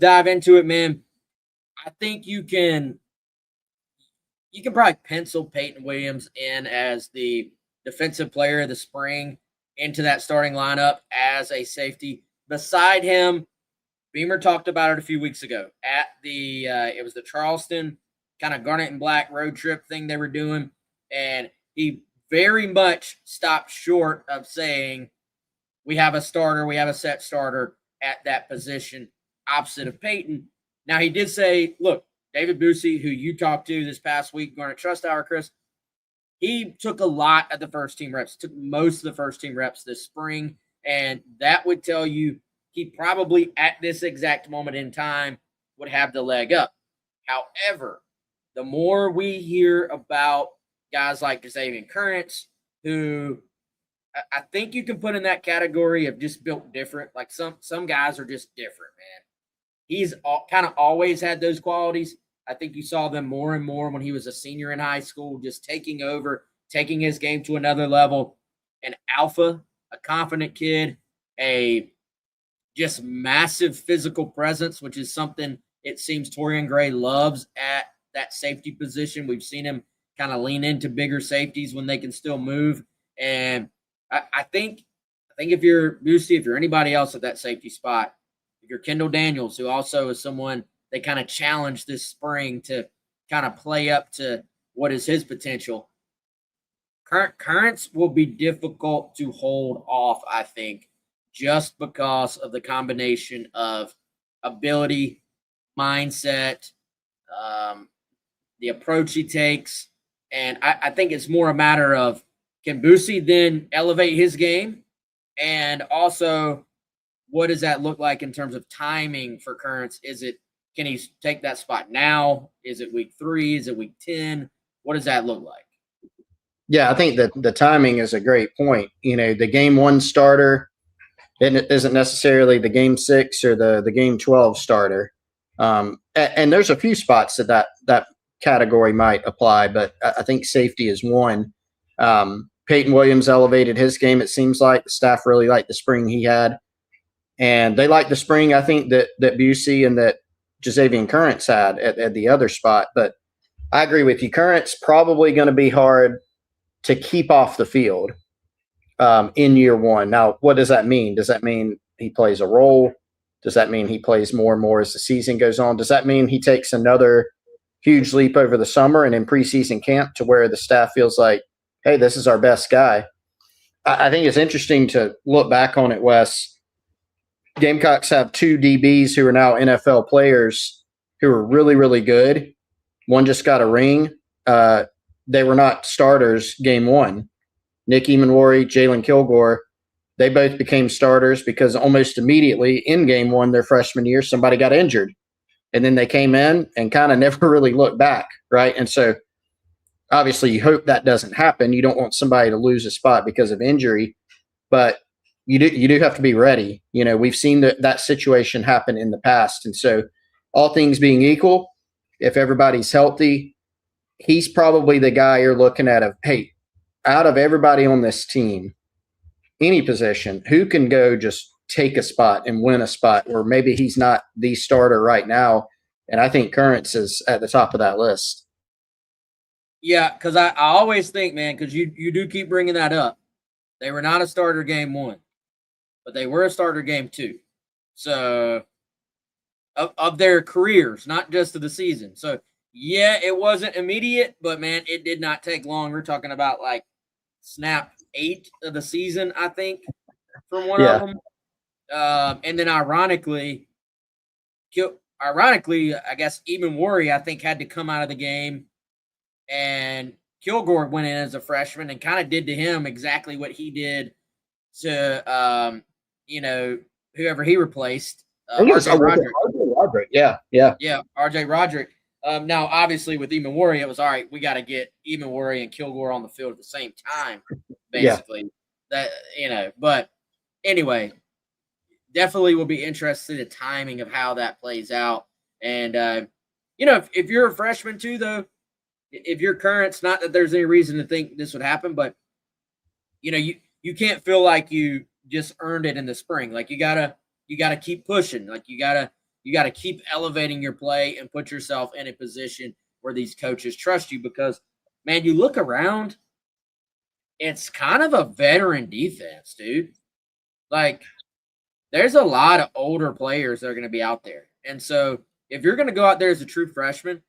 dive into it, man. I think you can probably pencil Peyton Williams in as the defensive player of the spring into that starting lineup as a safety. Beside him, Beamer talked about it a few weeks ago at the it was the Charleston kind of garnet and black road trip thing they were doing, and he very much stopped short of saying we have a starter, we have a set starter at that position opposite of Peyton. Now he did say, look, David Busey, who you talked to this past week, Garnet Trust Hour, Chris, he took a lot of the first team reps, took most of the first team reps this spring, and that would tell you he probably at this exact moment in time would have the leg up. However, the more we hear about guys like Xavier Currents, who I think you can put in that category of just built different. Like some guys are just different, man. He's kind of always had those qualities. I think you saw them more and more when he was a senior in high school, just taking over, taking his game to another level. An alpha, a confident kid, a just massive physical presence, which is something it seems Torian Gray loves at that safety position. We've seen him kind of lean into bigger safeties when they can still move. And I think if you're Busey, if you're anybody else at that safety spot, if you're Kendall Daniels, who also is someone they kind of challenged this spring to kind of play up to what is his potential, Currents will be difficult to hold off, I think, just because of the combination of ability, mindset, the approach he takes. And I think it's more a matter of, can Busey then elevate his game? And also, what does that look like in terms of timing for Currents? Can he take that spot now? Is it week 3? Is it week 10? What does that look like? Yeah, I think that the timing is a great point. You know, the game 1 starter isn't necessarily the game 6 or the game 12 starter. And there's a few spots that category might apply, but I think safety is one. Peyton Williams elevated his game. It seems like the staff really liked the spring he had, and they liked the spring I think that Busey and that Xavier Currents had at the other spot. But I agree with you. Currents probably going to be hard to keep off the field in year 1. Now, what does that mean? Does that mean he plays a role? Does that mean he plays more and more as the season goes on? Does that mean he takes another huge leap over the summer and in preseason camp to where the staff feels like, hey, this is our best guy? I think it's interesting to look back on it, Wes. Gamecocks have 2 DBs who are now NFL players who are really, really good. One just got a ring. They were not starters game 1. Nick Emanwari, Jalen Kilgore, they both became starters because almost immediately in game 1 their freshman year, somebody got injured. And then they came in and kind of never really looked back, right? And so obviously you hope that doesn't happen. You don't want somebody to lose a spot because of injury, but you do have to be ready. You know, we've seen that situation happen in the past. And so all things being equal, if everybody's healthy, he's probably the guy you're looking at of, hey, out of everybody on this team, any position, who can go just take a spot and win a spot, or maybe he's not the starter right now. And I think Currents is at the top of that list. Yeah, because I always think, man, because you do keep bringing that up. They were not a starter game 1, but they were a starter game 2. So of their careers, not just of the season. So yeah, it wasn't immediate, but man, it did not take long. We're talking about like snap 8 of the season, I think, from one of them. And then ironically, I guess Emanwari, I think, had to come out of the game, and Kilgore went in as a freshman and kind of did to him exactly what he did to, whoever he replaced. RJ Roderick. Yeah. RJ Roderick. Now, obviously, with Emanwari, it was all right. We got to get Emanwari and Kilgore on the field at the same time, basically. But anyway, definitely will be interested in the timing of how that plays out. And if you're a freshman too, though, if you're Currents, not that there's any reason to think this would happen, but you can't feel like you just earned it in the spring. Like you gotta keep pushing. Like you gotta You got to keep elevating your play and put yourself in a position where these coaches trust you because, man, you look around, it's kind of a veteran defense, dude. Like, there's a lot of older players that are going to be out there. And so if you're going to go out there as a true freshman,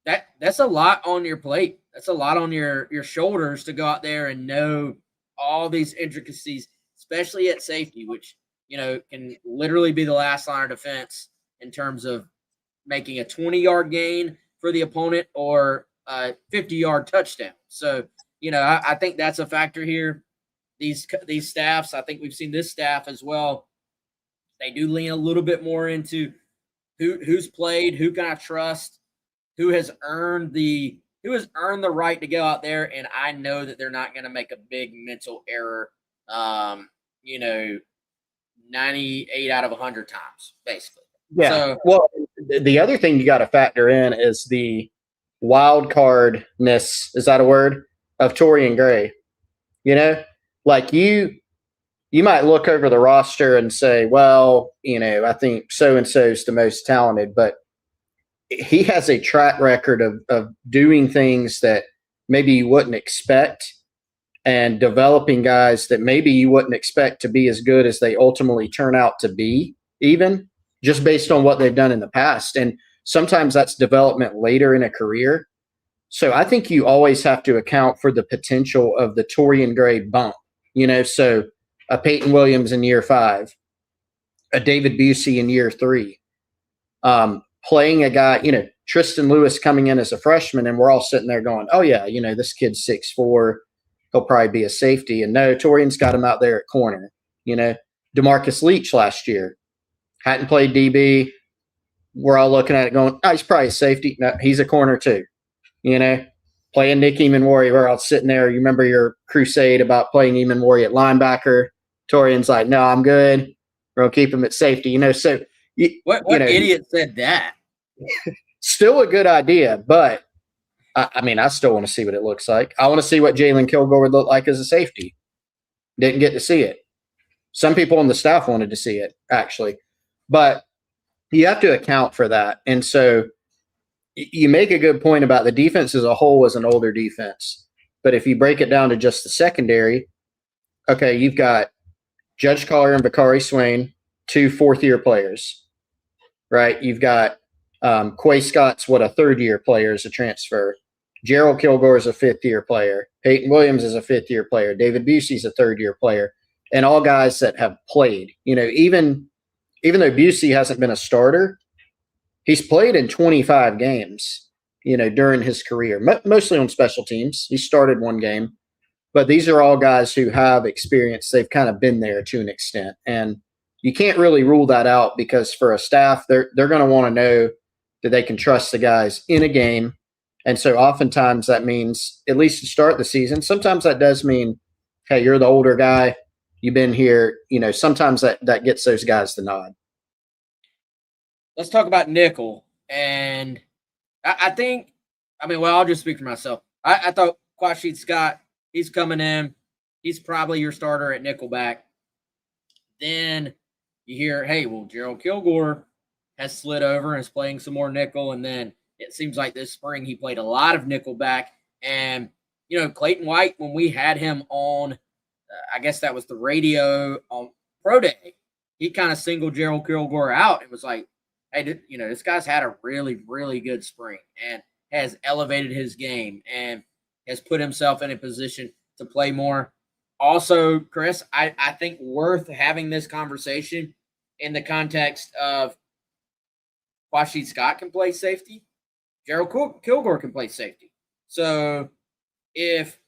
that's a lot on your plate. That's a lot on your shoulders to go out there and know all these intricacies, especially at safety, which, can literally be the last line of defense in terms of making a 20-yard gain for the opponent or a 50-yard touchdown. So, I think that's a factor here. These staffs, I think we've seen this staff as well. They do lean a little bit more into who's played, who can I trust, who has earned the right to go out there, and I know that they're not going to make a big mental error. 98 out of 100 times, basically. Yeah. So, well, the other thing you got to factor in is the wild cardness. Is that a word? Of Torian Gray. Like you might look over the roster and say, well, I think so-and-so is the most talented, but he has a track record of doing things that maybe you wouldn't expect and developing guys that maybe you wouldn't expect to be as good as they ultimately turn out to be, even just based on what they've done in the past. And sometimes that's development later in a career. So I think you always have to account for the potential of the Torian Gray bump, so a Peyton Williams in year 5, a David Busey in year 3, playing a guy, Tristan Lewis coming in as a freshman, and we're all sitting there going, oh, yeah, this kid's 6'4", he'll probably be a safety. And no, Torian's got him out there at corner. DeMarcus Leach last year hadn't played DB. We're all looking at it going, oh, he's probably a safety. No, he's a corner too. Playing Nick Eamon-Warrior, we're all sitting there. You remember your crusade about playing Eamon-Warrior at linebacker. Torian's like, no, I'm good. We're going to keep him at safety. So what idiot said that? Still a good idea, but I still want to see what it looks like. I want to see what Jalen Kilgore would look like as a safety. Didn't get to see it. Some people on the staff wanted to see it, actually. But you have to account for that. And so you make a good point about the defense as a whole as an older defense. But if you break it down to just the secondary, okay, you've got Judge Collier and Bakari Swain, 2 fourth-year players, right? You've got Quay Scott's a third-year player as a transfer. Gerald Kilgore is a fifth-year player. Peyton Williams is a fifth-year player. David Busey's a third-year player. And all guys that have played. Even though Busey hasn't been a starter, he's played in 25 games, during his career, mostly on special teams. He started one game. But these are all guys who have experience. They've kind of been there to an extent. And you can't really rule that out because for a staff, they're going to want to know that they can trust the guys in a game. And so oftentimes that means, at least to start the season, sometimes that does mean, hey, you're the older guy. You've been here. Sometimes that gets those guys the nod. Let's talk about nickel. And I think, I'll just speak for myself. I thought Quashid Scott, he's coming in. He's probably your starter at Nickelback. Then you hear, hey, well, Gerald Kilgore has slid over and is playing some more nickel. And then it seems like this spring he played a lot of Nickelback. And, Clayton White, when we had him on, I guess that was the radio on Pro Day, he kind of singled Gerald Kilgore out and was like, hey, this guy's had a really, really good spring and has elevated his game and has put himself in a position to play more. Also, Chris, I think worth having this conversation in the context of Quashid Scott can play safety. Gerald Kilgore can play safety. So if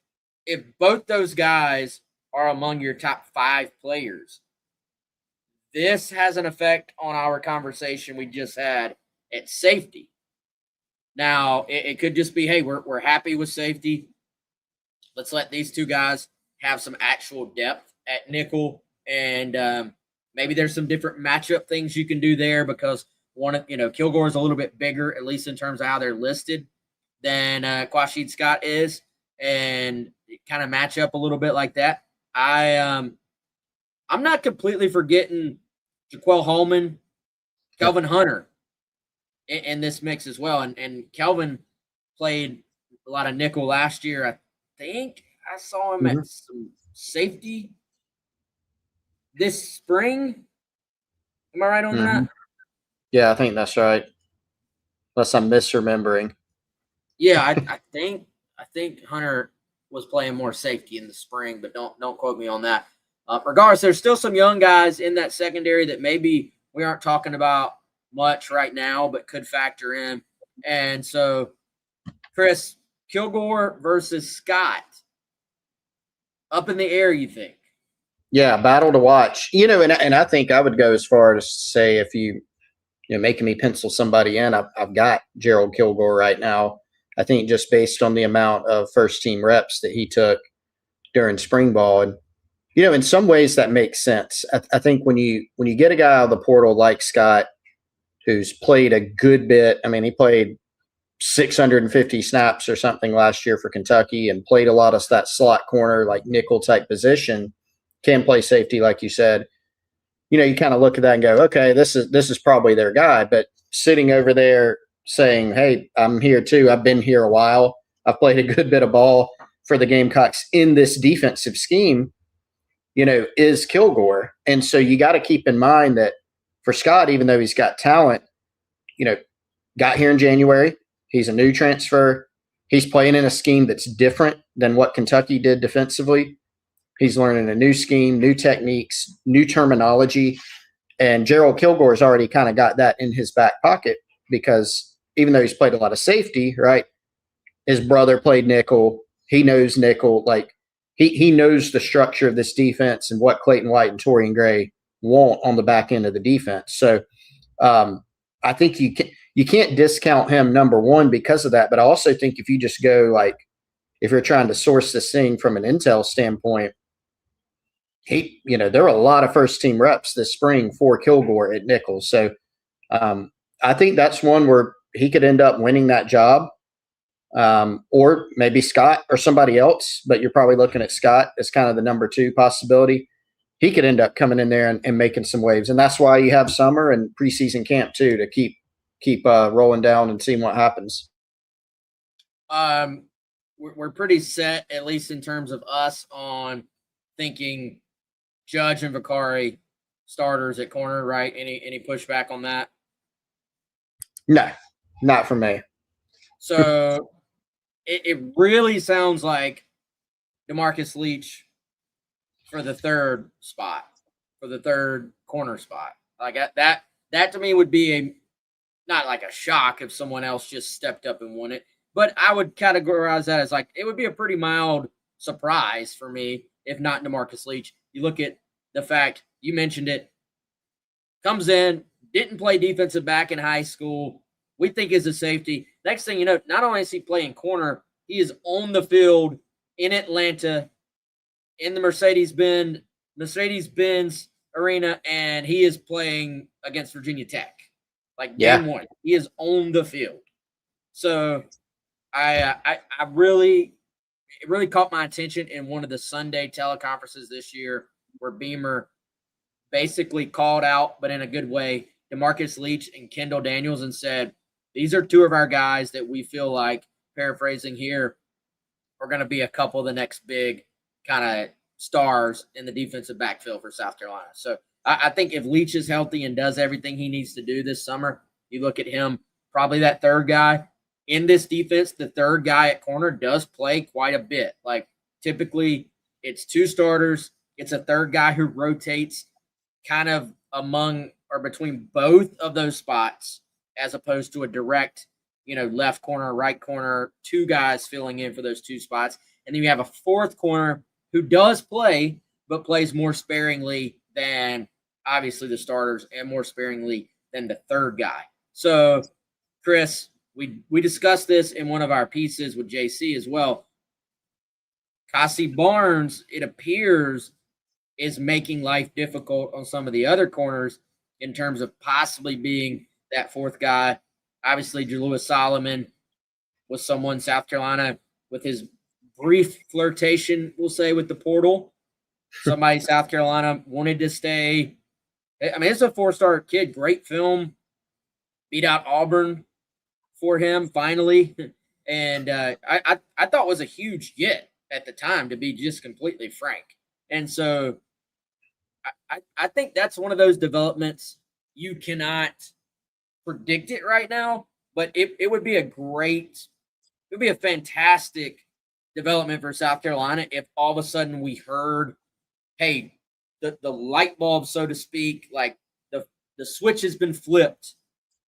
both those guys are among your top 5 players, this has an effect on our conversation we just had at safety. Now, it could just be, hey, we're happy with safety. Let's let these 2 guys have some actual depth at nickel. And maybe there's some different matchup things you can do there because Kilgore is a little bit bigger, at least in terms of how they're listed, than Quashid Scott is. And kind of match up a little bit like that. I'm not completely forgetting Jaquel Holman Kelvin Hunter in this mix as well. And Kelvin played a lot of nickel last year. I think I saw him Mm-hmm. at some safety this spring. Am I right on Mm-hmm. that? Yeah, I think that's right. Unless I'm misremembering. Yeah, I think Hunter was playing more safety in the spring, but don't quote me on that. Regardless, there's still some young guys in that secondary that maybe we aren't talking about much right now, but could factor in. And so, Chris, Kilgore versus Scott, up in the air, you think? Yeah, battle to watch. And I think I would go as far as to say if making me pencil somebody in, I've got Gerald Kilgore right now. I think just based on the amount of first team reps that he took during spring ball, and in some ways that makes sense. I think when you get a guy out of the portal like Scott, who's played a good bit. I mean, he played 650 snaps or something last year for Kentucky and played a lot of that slot corner, like nickel type position, can play safety, like you said. You kind of look at that and go, okay, this is probably their guy. But sitting over there saying, hey, I'm here too. I've been here a while. I've played a good bit of ball for the Gamecocks in this defensive scheme, is Kilgore. And so you got to keep in mind that for Scott, even though he's got talent, got here in January. He's a new transfer. He's playing in a scheme that's different than what Kentucky did defensively. He's learning a new scheme, new techniques, new terminology. And Gerald Kilgore's already kind of got that in his back pocket because even though he's played a lot of safety, right? His brother played nickel. He knows nickel. Like he knows the structure of this defense and what Clayton White and Torian Gray want on the back end of the defense. So I think you can't discount him, number one, because of that. But I also think if you just go if you're trying to source this thing from an intel standpoint, there are a lot of first team reps this spring for Kilgore at nickel. So I think that's one where he could end up winning that job. Or maybe Scott or somebody else, but you're probably looking at Scott as kind of the number two possibility. He could end up coming in there and making some waves. And that's why you have summer and preseason camp too, to keep rolling down and seeing what happens. We're pretty set, at least in terms of us, on thinking Judge and Vicari starters at corner, right? Any pushback on that? No, not for me. So it really sounds like DeMarcus Leach for the third spot, for the third corner spot. Like that to me would be not like a shock if someone else just stepped up and won it, but I would categorize that as like it would be a pretty mild surprise for me if not DeMarcus Leach. You look at the fact, you mentioned it, comes in, didn't play defensive back in high school, we think is a safety. Next thing you know, not only is he playing corner, he is on the field in Atlanta in the Mercedes-Benz Arena, and he is playing against Virginia Tech. Like game one, he is on the field. So it really caught my attention in one of the Sunday teleconferences this year where Beamer basically called out, but in a good way, DeMarcus Leach and Kendall Daniels and said, these are two of our guys that we feel like, paraphrasing here, are going to be a couple of the next big kind of stars in the defensive backfield for South Carolina. So I think if Leach is healthy and does everything he needs to do this summer, you look at him, probably that third guy. In this defense, the third guy at corner does play quite a bit. Like typically it's two starters. It's a third guy who rotates kind of among or between both of those spots as opposed to a direct, left corner, right corner, two guys filling in for those two spots. And then you have a fourth corner who does play, but plays more sparingly than obviously the starters and more sparingly than the third guy. So, Chris, we discussed this in one of our pieces with JC as well. Cassie Barnes, it appears, is making life difficult on some of the other corners in terms of possibly being that fourth guy. Obviously, Jalewis Solomon was someone South Carolina with his brief flirtation, we'll say, with the portal. Somebody South Carolina wanted to stay. I mean, it's a 4-star kid, great film, beat out Auburn for him finally, and I thought was a huge get at the time, to be just completely frank. And so I think that's one of those developments you cannot predict it right now, but it would be it would be a fantastic development for South Carolina if all of a sudden we heard, hey, the light bulb, so to speak, like the switch has been flipped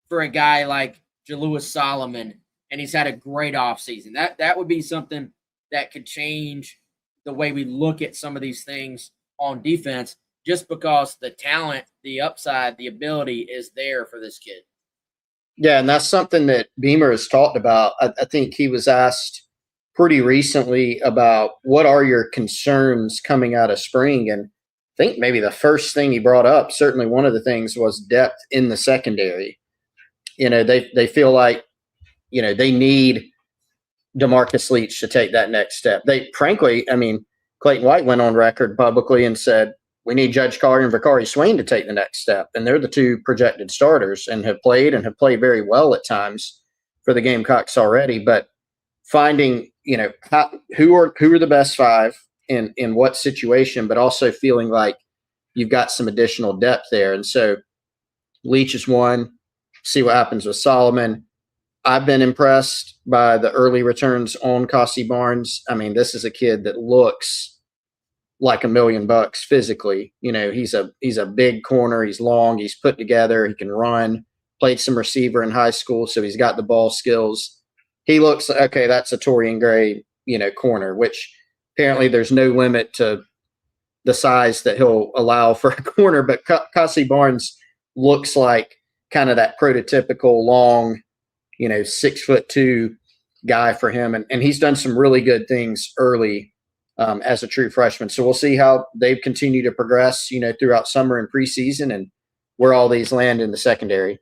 for a guy like Jalewis Solomon, and he's had a great offseason. That would be something that could change the way we look at some of these things on defense, just because the talent, the upside, the ability is there for this kid. Yeah, and that's something that Beamer has talked about. I think he was asked pretty recently about what are your concerns coming out of spring, and I think maybe the first thing he brought up, certainly one of the things, was depth in the secondary. They feel like, they need DeMarcus Leach to take that next step. Frankly, I mean, Clayton White went on record publicly and said, we need Judge Carr and Vakari Swain to take the next step. And they're the two projected starters and have played very well at times for the Gamecocks already. But finding, who are the best five in what situation, but also feeling like you've got some additional depth there. And so Leach is one. See what happens with Solomon. I've been impressed by the early returns on Kossie Barnes. I mean, this is a kid that looks like $1 million physically. He's a big corner. He's long. He's put together. He can run. Played some receiver in high school, so he's got the ball skills. He looks like, okay, that's a Torian Gray, corner, which apparently there's no limit to the size that he'll allow for a corner. But Kossie Barnes looks like kind of that prototypical long, 6'2" guy for him. And he's done some really good things early as a true freshman. So we'll see how they've continued to progress, throughout summer and preseason, and where all these land in the secondary.